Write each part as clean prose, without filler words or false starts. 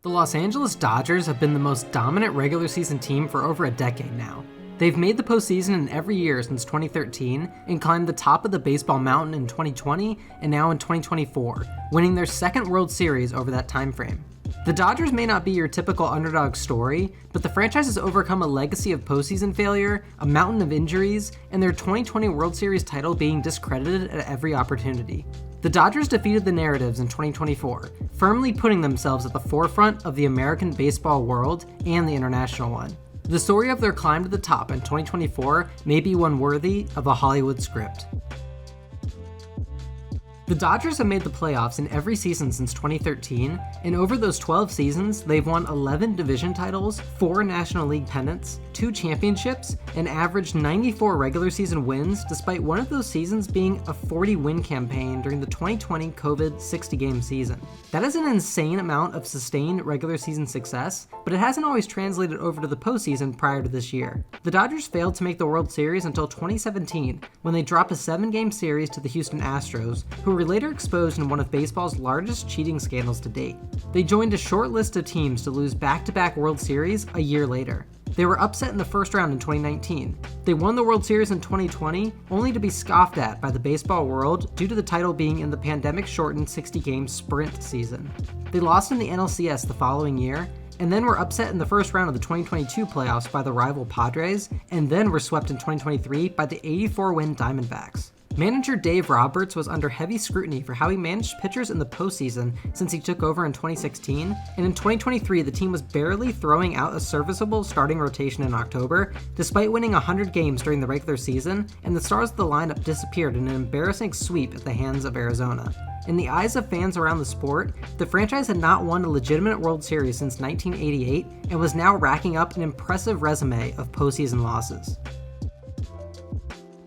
The Los Angeles Dodgers have been the most dominant regular season team for over a decade now. They've made the postseason in every year since 2013 and climbed the top of the baseball mountain in 2020 and now in 2024, winning their second World Series over that time frame. The Dodgers may not be your typical underdog story, but the franchise has overcome a legacy of postseason failure, a mountain of injuries, and their 2020 World Series title being discredited at every opportunity. The Dodgers defeated the narratives in 2024, firmly putting themselves at the forefront of the American baseball world and the international one. The story of their climb to the top in 2024 may be one worthy of a Hollywood script. The Dodgers have made the playoffs in every season since 2013, and over those 12 seasons, they've won 11 division titles, 4 National League pennants, 2 championships, and averaged 94 regular season wins, despite one of those seasons being a 40-win campaign during the 2020 COVID 60-game season. That is an insane amount of sustained regular season success, but it hasn't always translated over to the postseason prior to this year. The Dodgers failed to make the World Series until 2017, when they dropped a 7-game series to the Houston Astros, who were later exposed in one of baseball's largest cheating scandals to date. They joined a short list of teams to lose back-to-back World Series a year later. They were upset in the first round in 2019. They won the World Series in 2020, only to be scoffed at by the baseball world due to the title being in the pandemic-shortened 60-game sprint season. They lost in the NLCS the following year, and then were upset in the first round of the 2022 playoffs by the rival Padres, and then were swept in 2023 by the 84-win Diamondbacks. Manager Dave Roberts was under heavy scrutiny for how he managed pitchers in the postseason since he took over in 2016, and in 2023 the team was barely throwing out a serviceable starting rotation in October, despite winning 100 games during the regular season, and the stars of the lineup disappeared in an embarrassing sweep at the hands of Arizona. In the eyes of fans around the sport, the franchise had not won a legitimate World Series since 1988 and was now racking up an impressive resume of postseason losses.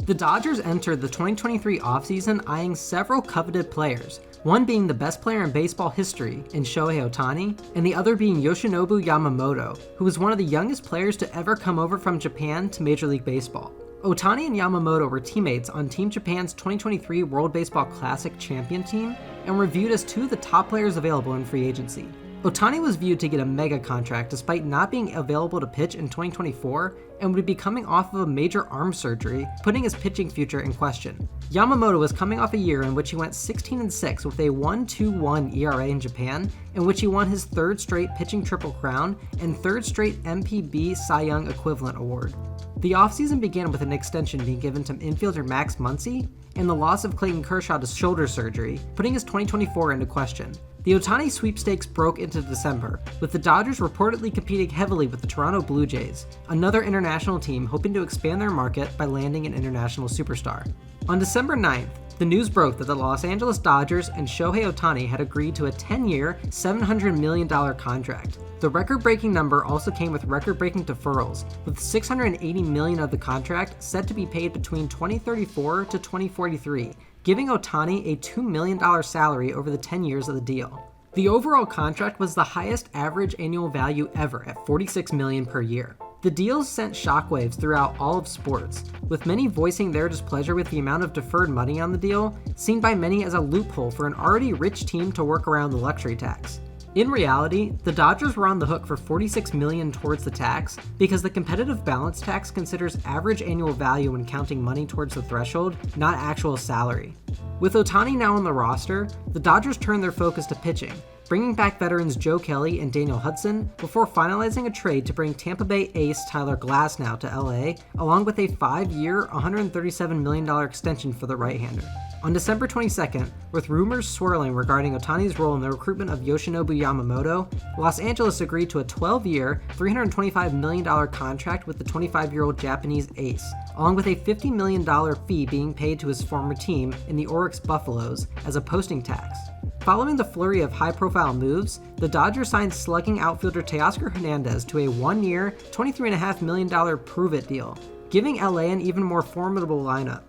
The Dodgers entered the 2023 offseason eyeing several coveted players, one being the best player in baseball history in Shohei Ohtani, and the other being Yoshinobu Yamamoto, who was one of the youngest players to ever come over from Japan to Major League Baseball. Ohtani and Yamamoto were teammates on Team Japan's 2023 World Baseball Classic champion team and were viewed as two of the top players available in free agency. Ohtani was viewed to get a mega contract despite not being available to pitch in 2024 and would be coming off of a major arm surgery, putting his pitching future in question. Yamamoto was coming off a year in which he went 16-6 with a 1.21 ERA in Japan, in which he won his third straight pitching triple crown and third straight MPB Cy Young equivalent award. The offseason began with an extension being given to infielder Max Muncy and the loss of Clayton Kershaw to shoulder surgery, putting his 2024 into question. The Ohtani sweepstakes broke into December, with the Dodgers reportedly competing heavily with the Toronto Blue Jays, another international team hoping to expand their market by landing an international superstar. On December 9th, the news broke that the Los Angeles Dodgers and Shohei Ohtani had agreed to a 10-year, $700 million contract. The record-breaking number also came with record-breaking deferrals, with $680 million of the contract set to be paid between 2034 to 2043, giving Ohtani a $2 million salary over the 10 years of the deal. The overall contract was the highest average annual value ever at $46 million per year. The deals sent shockwaves throughout all of sports, with many voicing their displeasure with the amount of deferred money on the deal, seen by many as a loophole for an already rich team to work around the luxury tax. In reality, the Dodgers were on the hook for $46 million towards the tax because the competitive balance tax considers average annual value when counting money towards the threshold, not actual salary. With Ohtani now on the roster, the Dodgers turned their focus to pitching, bringing back veterans Joe Kelly and Daniel Hudson before finalizing a trade to bring Tampa Bay ace Tyler Glasnow to LA, along with a 5-year, $137 million extension for the right-hander. On December 22nd, with rumors swirling regarding Ohtani's role in the recruitment of Yoshinobu Yamamoto, Los Angeles agreed to a 12-year, $325 million contract with the 25-year-old Japanese ace, along with a $50 million fee being paid to his former team in the Oryx Buffaloes as a posting tax. Following the flurry of high-profile moves, the Dodgers signed slugging outfielder Teoscar Hernandez to a 1-year, $23.5 million prove-it deal, giving LA an even more formidable lineup.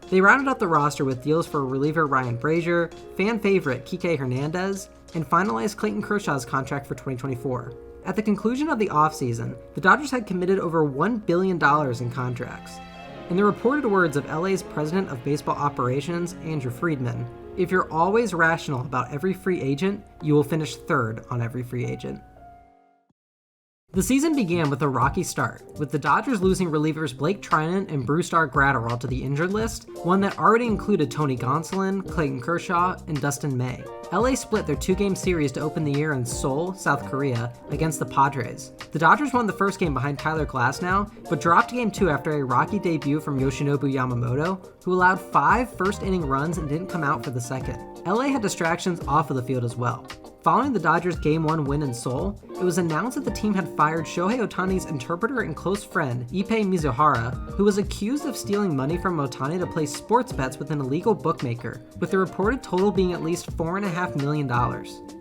They rounded out the roster with deals for reliever Ryan Brazier, fan favorite Kike Hernandez, and finalized Clayton Kershaw's contract for 2024. At the conclusion of the offseason, the Dodgers had committed over $1 billion in contracts. In the reported words of LA's president of baseball operations, Andrew Friedman, "If you're always rational about every free agent, you will finish third on every free agent." The season began with a rocky start, with the Dodgers losing relievers Blake Trinan and Brusdar Graterol to the injured list, one that already included Tony Gonsolin, Clayton Kershaw, and Dustin May. LA split their 2-game series to open the year in Seoul, South Korea, against the Padres. The Dodgers won the first game behind Tyler Glasnow, but dropped Game 2 after a rocky debut from Yoshinobu Yamamoto, who allowed 5 first-inning runs and didn't come out for the second. LA had distractions off of the field as well. Following the Dodgers' Game 1 win in Seoul, it was announced that the team had fired Shohei Ohtani's interpreter and close friend, Ippei Mizuhara, who was accused of stealing money from Ohtani to place sports bets with an illegal bookmaker, with the reported total being at least $4.5 million.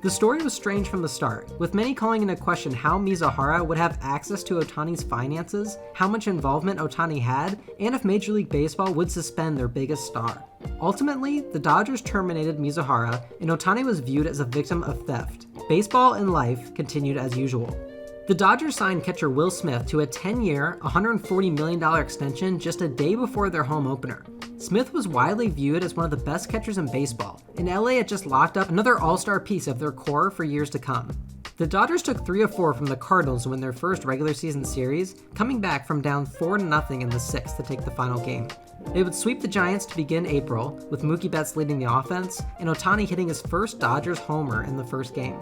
The story was strange from the start, with many calling into question how Mizuhara would have access to Ohtani's finances, how much involvement Ohtani had, and if Major League Baseball would suspend their biggest star. Ultimately, the Dodgers terminated Mizuhara, and Ohtani was viewed as a victim of theft. Baseball and life continued as usual. The Dodgers signed catcher Will Smith to a 10-year, $140 million extension just a day before their home opener. Smith was widely viewed as one of the best catchers in baseball, and LA had just locked up another all-star piece of their core for years to come. The Dodgers took 3 of 4 from the Cardinals to win their first regular season series, coming back from down 4-0 in the 6th to take the final game. They would sweep the Giants to begin April, with Mookie Betts leading the offense, and Ohtani hitting his first Dodgers homer in the first game.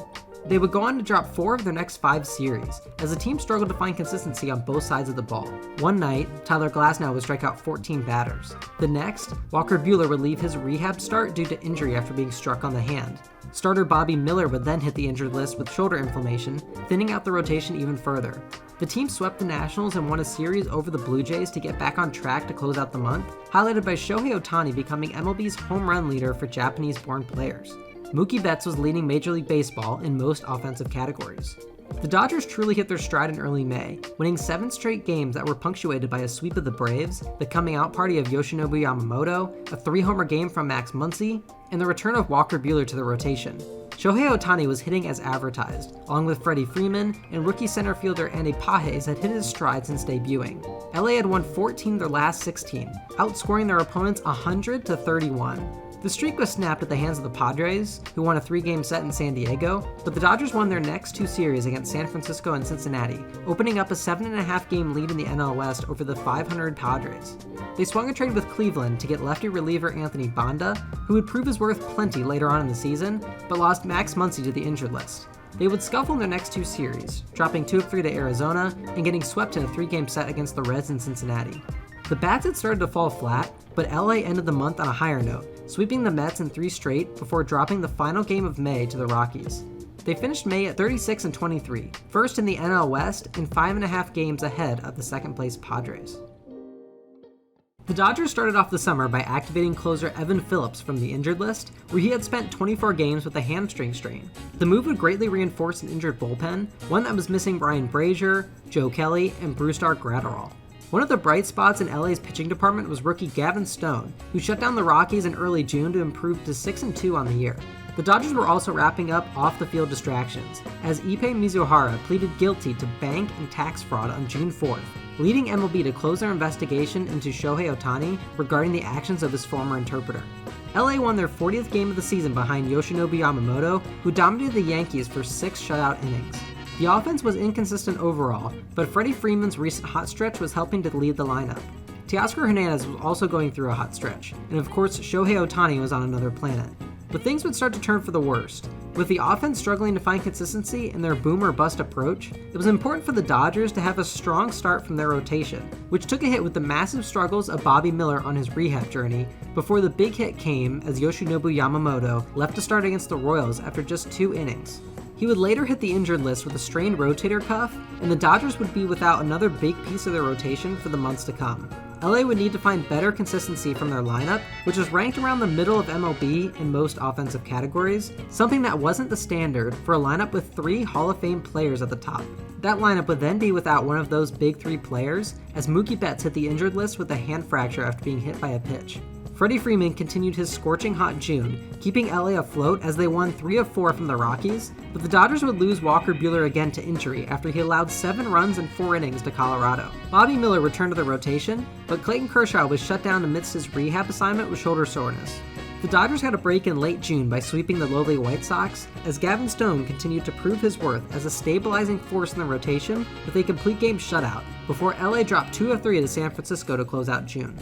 They would go on to drop 4 of their next 5 series, as the team struggled to find consistency on both sides of the ball. One night, Tyler Glasnow would strike out 14 batters. The next, Walker Buehler would leave his rehab start due to injury after being struck on the hand. Starter Bobby Miller would then hit the injured list with shoulder inflammation, thinning out the rotation even further. The team swept the Nationals and won a series over the Blue Jays to get back on track to close out the month, highlighted by Shohei Ohtani becoming MLB's home run leader for Japanese-born players. Mookie Betts was leading Major League Baseball in most offensive categories. The Dodgers truly hit their stride in early May, winning 7 straight games that were punctuated by a sweep of the Braves, the coming out party of Yoshinobu Yamamoto, a 3-homer game from Max Muncy, and the return of Walker Buehler to the rotation. Shohei Ohtani was hitting as advertised, along with Freddie Freeman, and rookie center fielder Andy Pages had hit his stride since debuting. LA had won 14 of their last 16, outscoring their opponents 100-31. The streak was snapped at the hands of the Padres, who won a 3-game set in San Diego, but the Dodgers won their next 2 series against San Francisco and Cincinnati, opening up a 7.5-game lead in the NL West over the 500 Padres. They swung a trade with Cleveland to get lefty reliever Anthony Banda, who would prove his worth plenty later on in the season, but lost Max Muncy to the injured list. They would scuffle in their next 2 series, dropping 2 of 3 to Arizona and getting swept in a 3-game set against the Reds in Cincinnati. The bats had started to fall flat, but LA ended the month on a higher note, sweeping the Mets in 3 straight before dropping the final game of May to the Rockies. They finished May at 36-23, first in the NL West and 5.5 games ahead of the second-place Padres. The Dodgers started off the summer by activating closer Evan Phillips from the injured list, where he had spent 24 games with a hamstring strain. The move would greatly reinforce an injured bullpen, one that was missing Ryan Brazier, Joe Kelly, and Brusdar Graterol. One of the bright spots in LA's pitching department was rookie Gavin Stone, who shut down the Rockies in early June to improve to 6-2 on the year. The Dodgers were also wrapping up off-the-field distractions, as Ippei Mizuhara pleaded guilty to bank and tax fraud on June 4th, leading MLB to close their investigation into Shohei Ohtani regarding the actions of his former interpreter. LA won their 40th game of the season behind Yoshinobu Yamamoto, who dominated the Yankees for 6 shutout innings. The offense was inconsistent overall, but Freddie Freeman's recent hot stretch was helping to lead the lineup. Teoscar Hernandez was also going through a hot stretch, and of course Shohei Ohtani was on another planet. But things would start to turn for the worst. With the offense struggling to find consistency in their boom or bust approach, it was important for the Dodgers to have a strong start from their rotation, which took a hit with the massive struggles of Bobby Miller on his rehab journey, before the big hit came as Yoshinobu Yamamoto left to start against the Royals after just 2 innings. He would later hit the injured list with a strained rotator cuff, and the Dodgers would be without another big piece of their rotation for the months to come. LA would need to find better consistency from their lineup, which is ranked around the middle of MLB in most offensive categories, something that wasn't the standard for a lineup with 3 Hall of Fame players at the top. That lineup would then be without one of those big 3 players, as Mookie Betts hit the injured list with a hand fracture after being hit by a pitch. Freddie Freeman continued his scorching hot June, keeping LA afloat as they won 3 of 4 from the Rockies, but the Dodgers would lose Walker Buehler again to injury after he allowed 7 runs in 4 innings to Colorado. Bobby Miller returned to the rotation, but Clayton Kershaw was shut down amidst his rehab assignment with shoulder soreness. The Dodgers had a break in late June by sweeping the lowly White Sox, as Gavin Stone continued to prove his worth as a stabilizing force in the rotation with a complete game shutout before LA dropped 2 of 3 to San Francisco to close out June.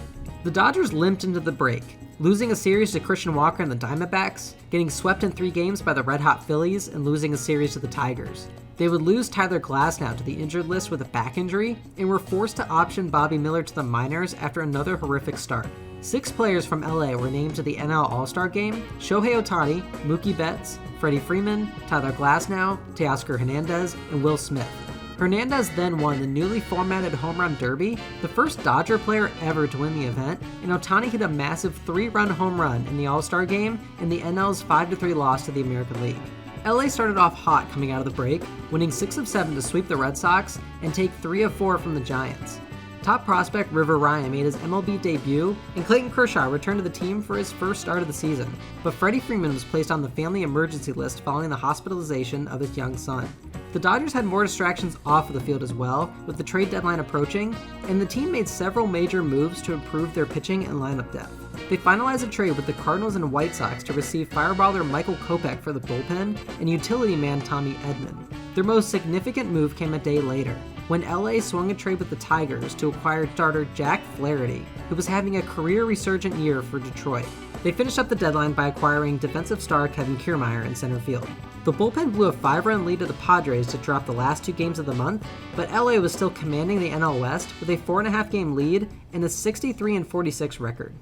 The Dodgers limped into the break, losing a series to Christian Walker and the Diamondbacks, getting swept in 3 games by the red-hot Phillies, and losing a series to the Tigers. They would lose Tyler Glasnow to the injured list with a back injury, and were forced to option Bobby Miller to the minors after another horrific start. 6 players from LA were named to the NL All-Star Game: Shohei Ohtani, Mookie Betts, Freddie Freeman, Tyler Glasnow, Teoscar Hernandez, and Will Smith. Hernandez then won the newly formatted Home Run Derby, the first Dodger player ever to win the event, and Ohtani hit a massive 3-run home run in the All-Star Game in the NL's 5-3 loss to the American League. LA started off hot coming out of the break, winning 6 of 7 to sweep the Red Sox and take 3 of 4 from the Giants. Top prospect River Ryan made his MLB debut, and Clayton Kershaw returned to the team for his first start of the season, but Freddie Freeman was placed on the family emergency list following the hospitalization of his young son. The Dodgers had more distractions off of the field as well, with the trade deadline approaching, and the team made several major moves to improve their pitching and lineup depth. They finalized a trade with the Cardinals and White Sox to receive fireballer Michael Kopech for the bullpen and utility man Tommy Edman. Their most significant move came a day later, when LA swung a trade with the Tigers to acquire starter Jack Flaherty, who was having a career resurgent year for Detroit. They finished up the deadline by acquiring defensive star Kevin Kiermaier in center field. The bullpen blew a 5-run lead to the Padres to drop the last 2 games of the month, but LA was still commanding the NL West with a 4.5 game lead and a 63-46 record.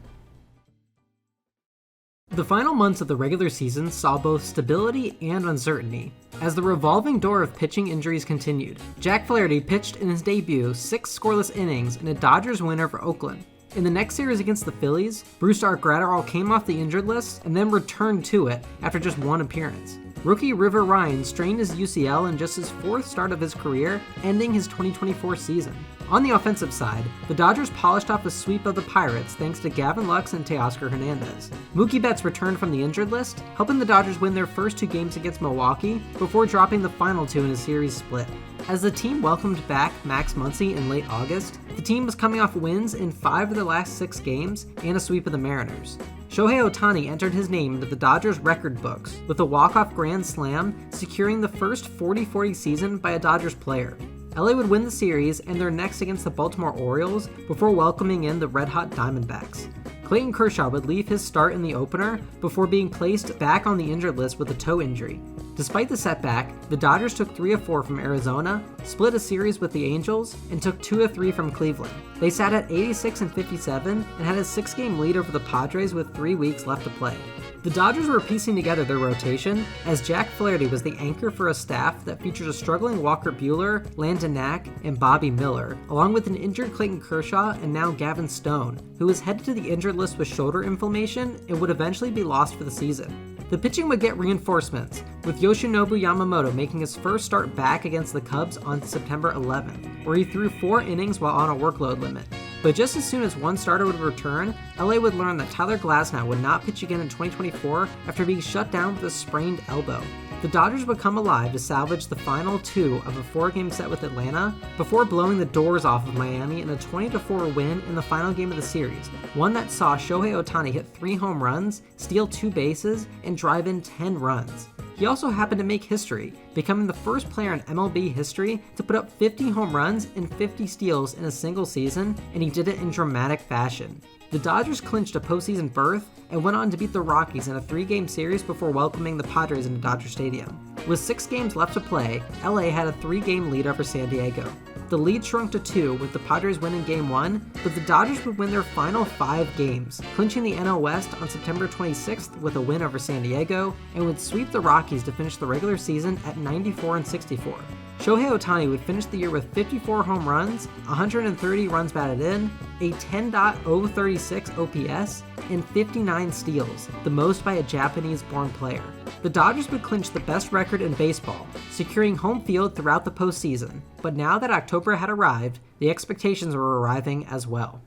The final months of the regular season saw both stability and uncertainty, as the revolving door of pitching injuries continued. Jack Flaherty pitched in his debut 6 scoreless innings in a Dodgers win over Oakland. In the next series against the Phillies, Brusdar Graterol came off the injured list and then returned to it after just 1 appearance. Rookie River Ryan strained his UCL in just his 4th start of his career, ending his 2024 season. On the offensive side, the Dodgers polished off a sweep of the Pirates thanks to Gavin Lux and Teoscar Hernandez. Mookie Betts returned from the injured list, helping the Dodgers win their first 2 games against Milwaukee before dropping the final 2 in a series split. As the team welcomed back Max Muncy in late August, the team was coming off wins in 5 of their last 6 games and a sweep of the Mariners. Shohei Ohtani entered his name into the Dodgers record books with a walk-off grand slam, securing the first 40-40 season by a Dodgers player. LA would win the series and their next against the Baltimore Orioles before welcoming in the red-hot Diamondbacks. Clayton Kershaw would leave his start in the opener before being placed back on the injured list with a toe injury. Despite the setback, the Dodgers took 3 of 4 from Arizona, split a series with the Angels, and took 2 of 3 from Cleveland. They sat at 86-57 and had a 6-game lead over the Padres with 3 weeks left to play. The Dodgers were piecing together their rotation, as Jack Flaherty was the anchor for a staff that features a struggling Walker Buehler, Landon Knack, and Bobby Miller, along with an injured Clayton Kershaw and now Gavin Stone, who was headed to the injured list with shoulder inflammation and would eventually be lost for the season. The pitching would get reinforcements, with Yoshinobu Yamamoto making his first start back against the Cubs on September 11th, where he threw 4 innings while on a workload limit. But just as soon as one starter would return, LA would learn that Tyler Glasnow would not pitch again in 2024 after being shut down with a sprained elbow. The Dodgers would come alive to salvage the final 2 of a 4-game set with Atlanta before blowing the doors off of Miami in a 20-4 win in the final game of the series, one that saw Shohei Ohtani hit 3 home runs, steal 2 bases, and drive in 10 runs. He also happened to make history, becoming the first player in MLB history to put up 50 home runs and 50 steals in a single season, and he did it in dramatic fashion. The Dodgers clinched a postseason berth and went on to beat the Rockies in a 3-game series before welcoming the Padres into Dodger Stadium. With 6 games left to play, LA had a 3-game lead over San Diego. The lead shrunk to 2 with the Padres winning Game 1, but the Dodgers would win their final 5 games, clinching the NL West on September 26th with a win over San Diego, and would sweep the Rockies to finish the regular season at 94-64. Shohei Ohtani would finish the year with 54 home runs, 130 runs batted in, a 10.036 OPS, and 59 steals, the most by a Japanese-born player. The Dodgers would clinch the best record in baseball, securing home field throughout the postseason, but now that October had arrived, the expectations were arriving as well.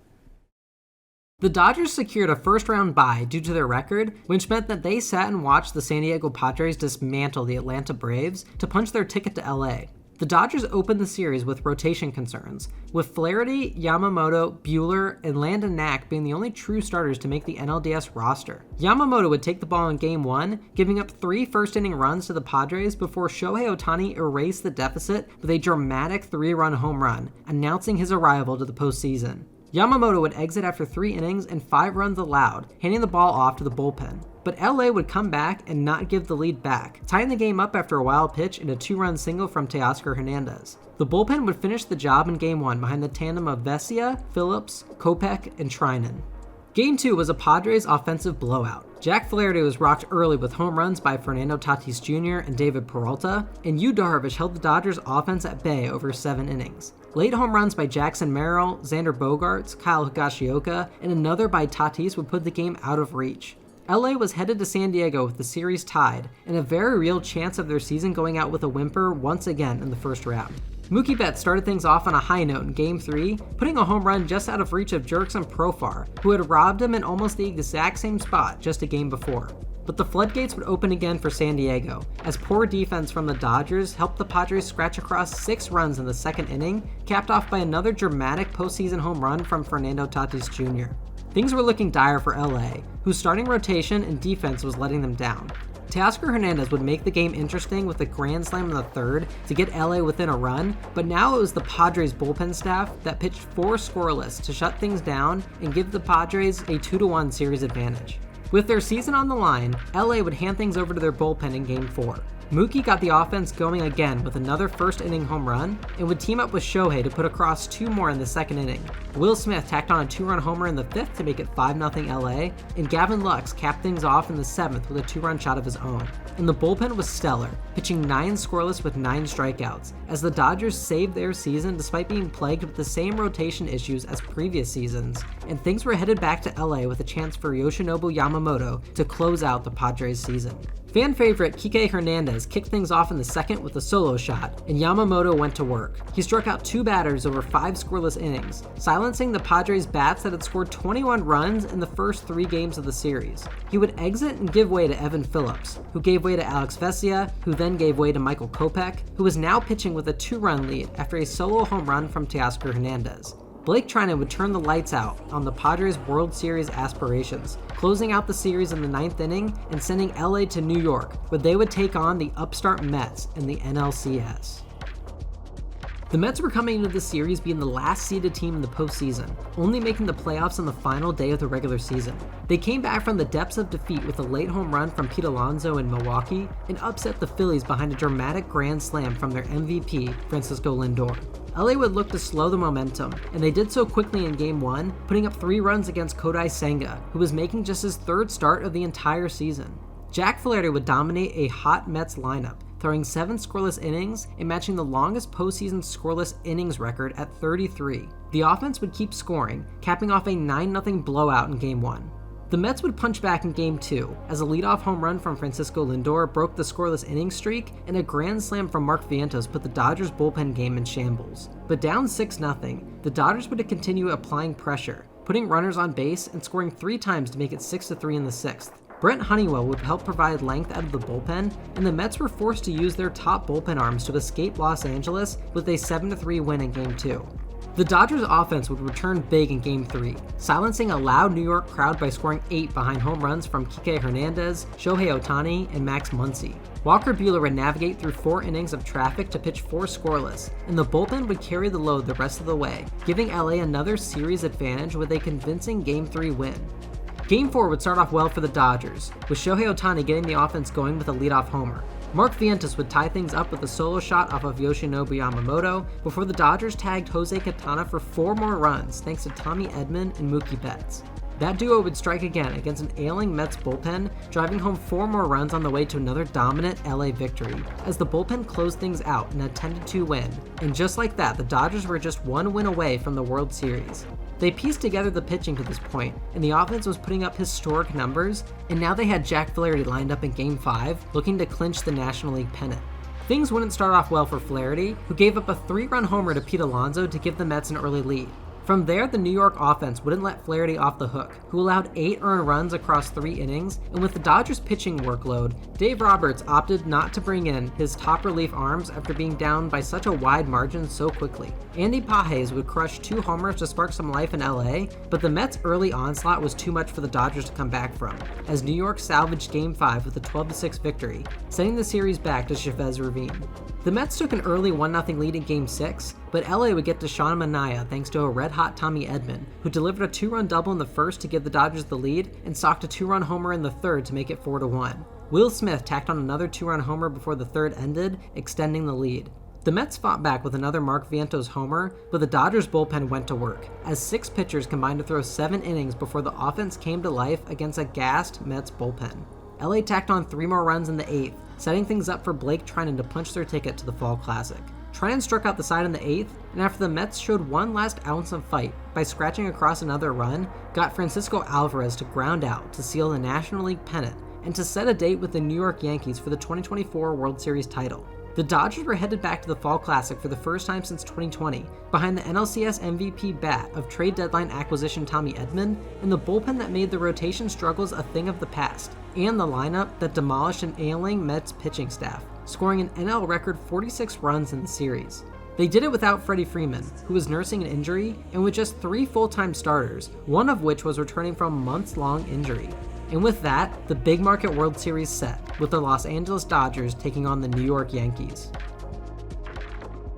The Dodgers secured a first-round bye due to their record, which meant that they sat and watched the San Diego Padres dismantle the Atlanta Braves to punch their ticket to LA. The Dodgers opened the series with rotation concerns, with Flaherty, Yamamoto, Buehler, and Landon Knack being the only true starters to make the NLDS roster. Yamamoto would take the ball in Game 1, giving up 3 first-inning runs to the Padres before Shohei Ohtani erased the deficit with a dramatic 3-run home run, announcing his arrival to the postseason. Yamamoto would exit after 3 innings and 5 runs allowed, handing the ball off to the bullpen. But LA would come back and not give the lead back, tying the game up after a wild pitch and a 2-run single from Teoscar Hernandez. The bullpen would finish the job in Game 1 behind the tandem of Vesia, Phillips, Kopech, and Trinan. Game 2 was a Padres offensive blowout. Jack Flaherty was rocked early with home runs by Fernando Tatis Jr. and David Peralta, and Yu Darvish held the Dodgers offense at bay over 7 innings. Late home runs by Jackson Merrill, Xander Bogaerts, Kyle Higashioka, and another by Tatis would put the game out of reach. LA was headed to San Diego with the series tied, and a very real chance of their season going out with a whimper once again in the first round. Mookie Betts started things off on a high note in Game 3, putting a home run just out of reach of Jurickson Profar, who had robbed him in almost the exact same spot just a game before. But the floodgates would open again for San Diego, as poor defense from the Dodgers helped the Padres scratch across 6 runs in the second inning, capped off by another dramatic postseason home run from Fernando Tatis Jr. Things were looking dire for LA, whose starting rotation and defense was letting them down. Teoscar Hernandez would make the game interesting with a grand slam in the third to get LA within a run, but now it was the Padres bullpen staff that pitched 4 scoreless to shut things down and give the Padres a 2-1 series advantage. With their season on the line, LA would hand things over to their bullpen in Game 4. Mookie got the offense going again with another first-inning home run and would team up with Shohei to put across 2 more in the second inning. Will Smith tacked on a 2-run homer in the 5th to make it 5-0 LA, and Gavin Lux capped things off in the 7th with a 2-run shot of his own. And the bullpen was stellar, pitching 9 scoreless with 9 strikeouts, as the Dodgers saved their season despite being plagued with the same rotation issues as previous seasons, and things were headed back to LA with a chance for Yoshinobu Yamamoto to close out the Padres season. Fan favorite Kike Hernandez kicked things off in the second with a solo shot, and Yamamoto went to work. He struck out 2 batters over 5 scoreless innings, silencing the Padres' bats that had scored 21 runs in the first 3 games of the series. He would exit and give way to Evan Phillips, who gave way to Alex Vesia, who then gave way to Michael Kopech, who was now pitching with a 2-run lead after a solo home run from Teoscar Hernandez. Blake Trinan would turn the lights out on the Padres' World Series aspirations, closing out the series in the 9th inning and sending LA to New York, where they would take on the upstart Mets in the NLCS. The Mets were coming into the series being the last seeded team in the postseason, only making the playoffs on the final day of the regular season. They came back from the depths of defeat with a late home run from Pete Alonso in Milwaukee and upset the Phillies behind a dramatic grand slam from their MVP, Francisco Lindor. LA would look to slow the momentum, and they did so quickly in Game 1, putting up 3 runs against Kodai Senga, who was making just his 3rd start of the entire season. Jack Flaherty would dominate a hot Mets lineup, throwing 7 scoreless innings and matching the longest postseason scoreless innings record at 33. The offense would keep scoring, capping off a 9-0 blowout in Game 1. The Mets would punch back in Game 2, as a leadoff home run from Francisco Lindor broke the scoreless inning streak, and a grand slam from Mark Vientos put the Dodgers bullpen game in shambles. But down 6-0, the Dodgers would continue applying pressure, putting runners on base and scoring 3 times to make it 6-3 in the 6th. Brent Honeywell would help provide length out of the bullpen, and the Mets were forced to use their top bullpen arms to escape Los Angeles with a 7-3 win in Game 2. The Dodgers offense would return big in Game 3, silencing a loud New York crowd by scoring 8 behind home runs from Kike Hernandez, Shohei Ohtani, and Max Muncy. Walker Buehler would navigate through 4 innings of traffic to pitch 4 scoreless, and the bullpen would carry the load the rest of the way, giving LA another series advantage with a convincing Game 3 win. Game 4 would start off well for the Dodgers, with Shohei Ohtani getting the offense going with a leadoff homer. Mark Vientos would tie things up with a solo shot off of Yoshinobu Yamamoto before the Dodgers tagged Jose Quintana for 4 more runs thanks to Tommy Edman and Mookie Betts. That duo would strike again against an ailing Mets bullpen, driving home 4 more runs on the way to another dominant LA victory, as the bullpen closed things out in a 10-2 win. And just like that, the Dodgers were just 1 win away from the World Series. They pieced together the pitching to this point, and the offense was putting up historic numbers, and now they had Jack Flaherty lined up in Game 5, looking to clinch the National League pennant. Things wouldn't start off well for Flaherty, who gave up a 3-run homer to Pete Alonso to give the Mets an early lead. From there, the New York offense wouldn't let Flaherty off the hook, who allowed 8 earned runs across 3 innings, and with the Dodgers' pitching workload, Dave Roberts opted not to bring in his top relief arms after being down by such a wide margin so quickly. Andy Pages would crush 2 homers to spark some life in LA, but the Mets' early onslaught was too much for the Dodgers to come back from, as New York salvaged Game 5 with a 12-6 victory, sending the series back to Chavez Ravine. The Mets took an early 1-0 lead in Game 6, but LA would get to Sean Manaea thanks to a red-hot Tommy Edman, who delivered a 2-run double in the first to give the Dodgers the lead and socked a 2-run homer in the third to make it 4-1. Will Smith tacked on another 2-run homer before the third ended, extending the lead. The Mets fought back with another Mark Vientos homer, but the Dodgers bullpen went to work, as 6 pitchers combined to throw 7 innings before the offense came to life against a gassed Mets bullpen. LA tacked on 3 more runs in the 8th, setting things up for Blake Treinen to punch their ticket to the Fall Classic. Treinen struck out the side in the 8th, and after the Mets showed one last ounce of fight by scratching across another run, got Francisco Alvarez to ground out to seal the National League pennant and to set a date with the New York Yankees for the 2024 World Series title. The Dodgers were headed back to the Fall Classic for the first time since 2020, behind the NLCS MVP bat of trade deadline acquisition Tommy Edman, and the bullpen that made the rotation struggles a thing of the past, and the lineup that demolished an ailing Mets pitching staff, scoring an NL record 46 runs in the series. They did it without Freddie Freeman, who was nursing an injury, and with just 3 full-time starters, one of which was returning from a months-long injury. And with that, the big market World Series set, with the Los Angeles Dodgers taking on the New York Yankees.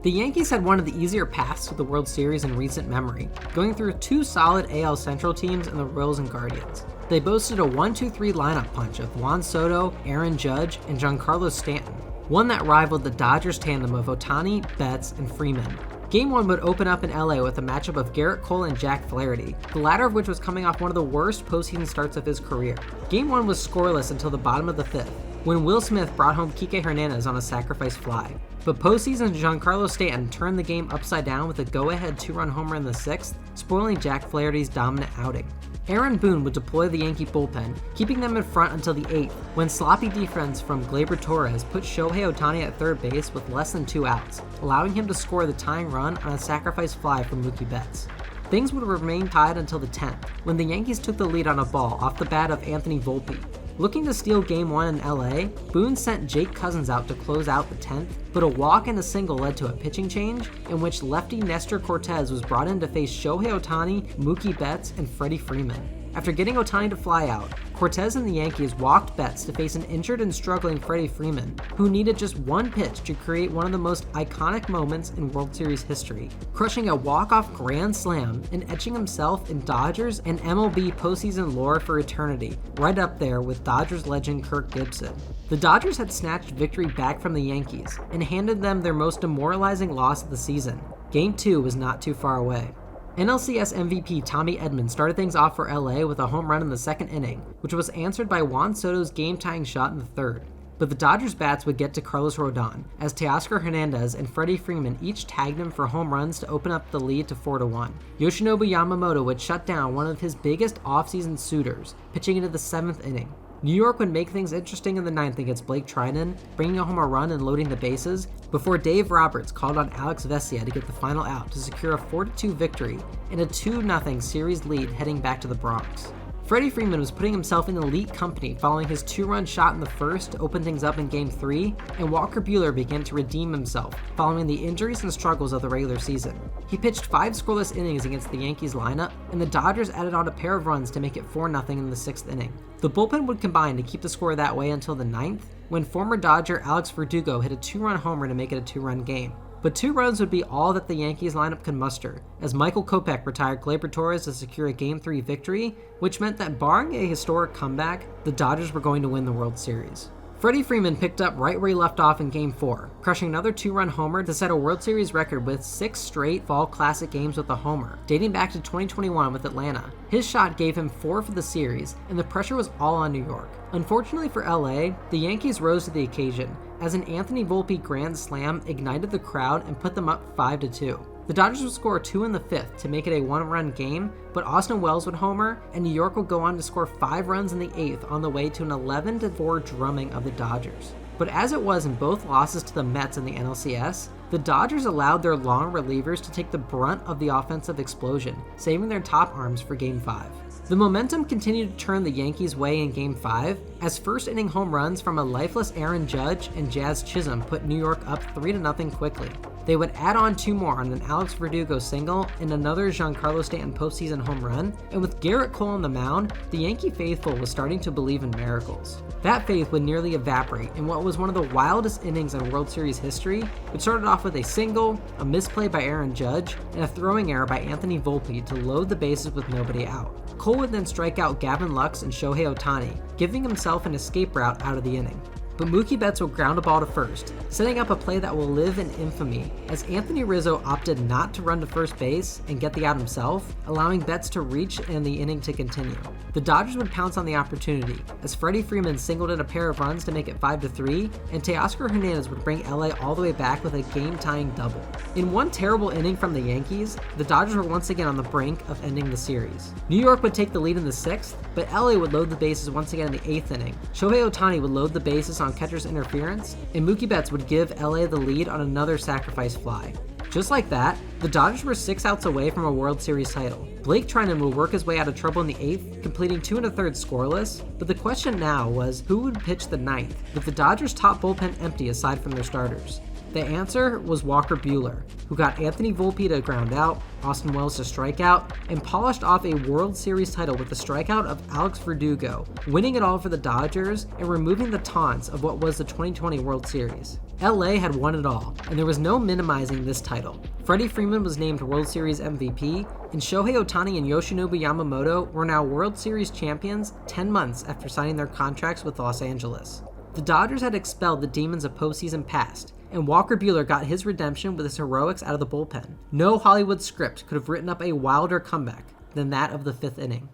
The Yankees had one of the easier paths to the World Series in recent memory, going through 2 solid AL Central teams in the Royals and Guardians. They boasted a 1-2-3 lineup punch of Juan Soto, Aaron Judge, and Giancarlo Stanton, one that rivaled the Dodgers tandem of Ohtani, Betts, and Freeman. Game 1 would open up in LA with a matchup of Garrett Cole and Jack Flaherty, the latter of which was coming off one of the worst postseason starts of his career. Game 1 was scoreless until the bottom of the 5th, when Will Smith brought home Kike Hernandez on a sacrifice fly. But postseason Giancarlo Stanton turned the game upside down with a go-ahead 2-run homer in the 6th, spoiling Jack Flaherty's dominant outing. Aaron Boone would deploy the Yankee bullpen, keeping them in front until the 8th, when sloppy defense from Gleyber Torres put Shohei Ohtani at third base with less than 2 outs, allowing him to score the tying run on a sacrifice fly from Mookie Betts. Things would remain tied until the 10th, when the Yankees took the lead on a ball off the bat of Anthony Volpe. Looking to steal Game 1 in LA, Boone sent Jake Cousins out to close out the 10th, but a walk and a single led to a pitching change, in which lefty Nestor Cortez was brought in to face Shohei Ohtani, Mookie Betts, and Freddie Freeman. After getting Ohtani to fly out, Cortez and the Yankees walked Betts to face an injured and struggling Freddie Freeman, who needed just one pitch to create one of the most iconic moments in World Series history, crushing a walk-off grand slam and etching himself in Dodgers and MLB postseason lore for eternity, right up there with Dodgers legend Kirk Gibson. The Dodgers had snatched victory back from the Yankees and handed them their most demoralizing loss of the season. Game 2 was not too far away. NLCS MVP Tommy Edman started things off for LA with a home run in the 2nd inning, which was answered by Juan Soto's game-tying shot in the 3rd. But the Dodgers bats would get to Carlos Rodon, as Teoscar Hernandez and Freddie Freeman each tagged him for home runs to open up the lead to 4-1. Yoshinobu Yamamoto would shut down one of his biggest offseason suitors, pitching into the 7th inning. New York would make things interesting in the 9th against Blake Treinen, bringing home a run and loading the bases, before Dave Roberts called on Alex Vesia to get the final out to secure a 4-2 victory and a 2-0 series lead heading back to the Bronx. Freddie Freeman was putting himself in elite company following his 2-run shot in the 1st to open things up in Game 3, and Walker Buehler began to redeem himself following the injuries and struggles of the regular season. He pitched 5 scoreless innings against the Yankees lineup, and the Dodgers added on a pair of runs to make it 4-0 in the 6th inning. The bullpen would combine to keep the score that way until the 9th, when former Dodger Alex Verdugo hit a 2-run homer to make it a 2-run game. But 2 runs would be all that the Yankees lineup could muster, as Michael Kopech retired Gleyber Torres to secure a Game 3 victory, which meant that barring a historic comeback, the Dodgers were going to win the World Series. Freddie Freeman picked up right where he left off in Game 4, crushing another 2-run homer to set a World Series record with 6 straight Fall Classic games with a homer, dating back to 2021 with Atlanta. His shot gave him 4 for the series, and the pressure was all on New York. Unfortunately for LA, the Yankees rose to the occasion, as an Anthony Volpe grand slam ignited the crowd and put them up 5-2. The Dodgers would score 2 in the 5th to make it a 1-run game, but Austin Wells would homer, and New York would go on to score 5 runs in the 8th on the way to an 11-4 drumming of the Dodgers. But as it was in both losses to the Mets in the NLCS, The Dodgers allowed their long relievers to take the brunt of the offensive explosion, saving their top arms for Game 5. The momentum continued to turn the Yankees' way in Game 5, as first-inning home runs from a lifeless Aaron Judge and Jazz Chisholm put New York up 3-0 quickly. They would add on 2 more on an Alex Verdugo single and another Giancarlo Stanton postseason home run, and with Garrett Cole on the mound, the Yankee faithful was starting to believe in miracles. That faith would nearly evaporate in what was one of the wildest innings in World Series history, which started off with a single, a misplay by Aaron Judge, and a throwing error by Anthony Volpe to load the bases with nobody out. Cole would then strike out Gavin Lux and Shohei Ohtani, giving himself an escape route out of the inning. But Mookie Betts will ground a ball to first, setting up a play that will live in infamy, as Anthony Rizzo opted not to run to first base and get the out himself, allowing Betts to reach and the inning to continue. The Dodgers would pounce on the opportunity, as Freddie Freeman singled in a pair of runs to make it 5-3, and Teoscar Hernandez would bring LA all the way back with a game-tying double. In one terrible inning from the Yankees, the Dodgers were once again on the brink of ending the series. New York would take the lead in the 6th, but LA would load the bases once again in the 8th inning. Shohei Ohtani would load the bases on catcher's interference, and Mookie Betts would give LA the lead on another sacrifice fly. Just like that, the Dodgers were 6 outs away from a World Series title. Blake Trinan would work his way out of trouble in the 8th, completing 2 1/3 scoreless, but the question now was who would pitch the 9th, with the Dodgers' top bullpen empty aside from their starters. The answer was Walker Buehler, who got Anthony Volpe to ground out, Austin Wells to strike out, and polished off a World Series title with the strikeout of Alex Verdugo, winning it all for the Dodgers and removing the taunts of what was the 2020 World Series. LA had won it all, and there was no minimizing this title. Freddie Freeman was named World Series MVP, and Shohei Ohtani and Yoshinobu Yamamoto were now World Series champions 10 months after signing their contracts with Los Angeles. The Dodgers had expelled the demons of postseason past, and Walker Buehler got his redemption with his heroics out of the bullpen. No Hollywood script could have written up a wilder comeback than that of the 5th inning.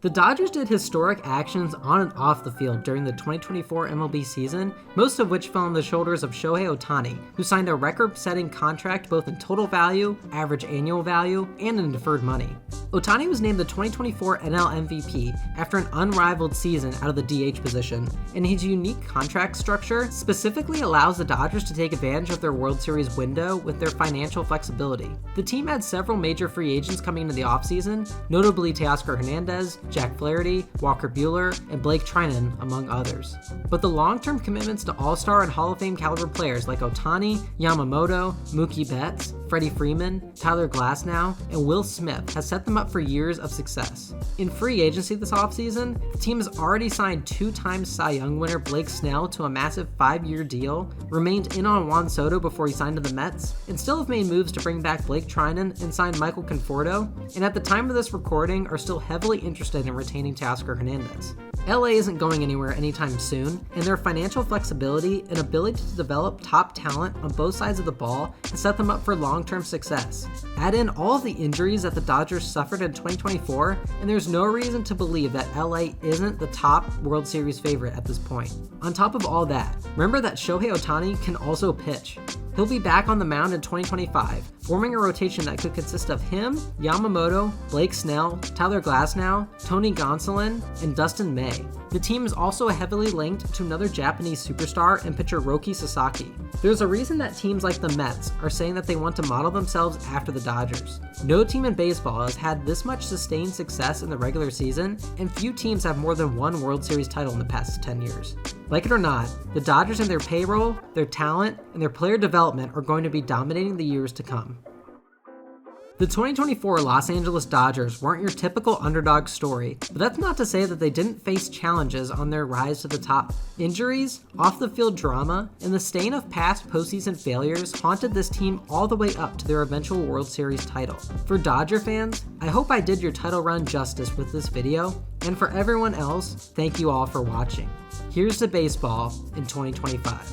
The Dodgers did historic actions on and off the field during the 2024 MLB season, most of which fell on the shoulders of Shohei Ohtani, who signed a record-setting contract both in total value, average annual value, and in deferred money. Ohtani was named the 2024 NL MVP after an unrivaled season out of the DH position, and his unique contract structure specifically allows the Dodgers to take advantage of their World Series window with their financial flexibility. The team had several major free agents coming into the offseason, notably Teoscar Hernandez, Jack Flaherty, Walker Buehler, and Blake Trinan, among others. But the long-term commitments to All-Star and Hall of Fame caliber players like Ohtani, Yamamoto, Mookie Betts, Freddie Freeman, Tyler Glasnow, and Will Smith has set them up for years of success. In free agency this offseason, the team has already signed 2-time Cy Young winner Blake Snell to a massive 5-year deal, remained in on Juan Soto before he signed to the Mets, and still have made moves to bring back Blake Trinan and sign Michael Conforto, and at the time of this recording are still heavily interested in retaining Teoscar Hernandez. LA isn't going anywhere anytime soon, and their financial flexibility and ability to develop top talent on both sides of the ball has set them up for long-term success. Add in all of the injuries that the Dodgers suffered in 2024, and there's no reason to believe that LA isn't the top World Series favorite at this point. On top of all that, remember that Shohei Ohtani can also pitch. He'll be back on the mound in 2025, forming a rotation that could consist of him, Yamamoto, Blake Snell, Tyler Glasnow, Tony Gonsolin, and Dustin May. The team is also heavily linked to another Japanese superstar and pitcher Roki Sasaki. There's a reason that teams like the Mets are saying that they want to model themselves after the Dodgers. No team in baseball has had this much sustained success in the regular season, and few teams have more than one World Series title in the past 10 years. Like it or not, the Dodgers and their payroll, their talent, and their player development are going to be dominating the years to come. The 2024 Los Angeles Dodgers weren't your typical underdog story, but that's not to say that they didn't face challenges on their rise to the top. Injuries, off-the-field drama, and the stain of past postseason failures haunted this team all the way up to their eventual World Series title. For Dodger fans, I hope I did your title run justice with this video, and for everyone else, thank you all for watching. Here's to baseball in 2025.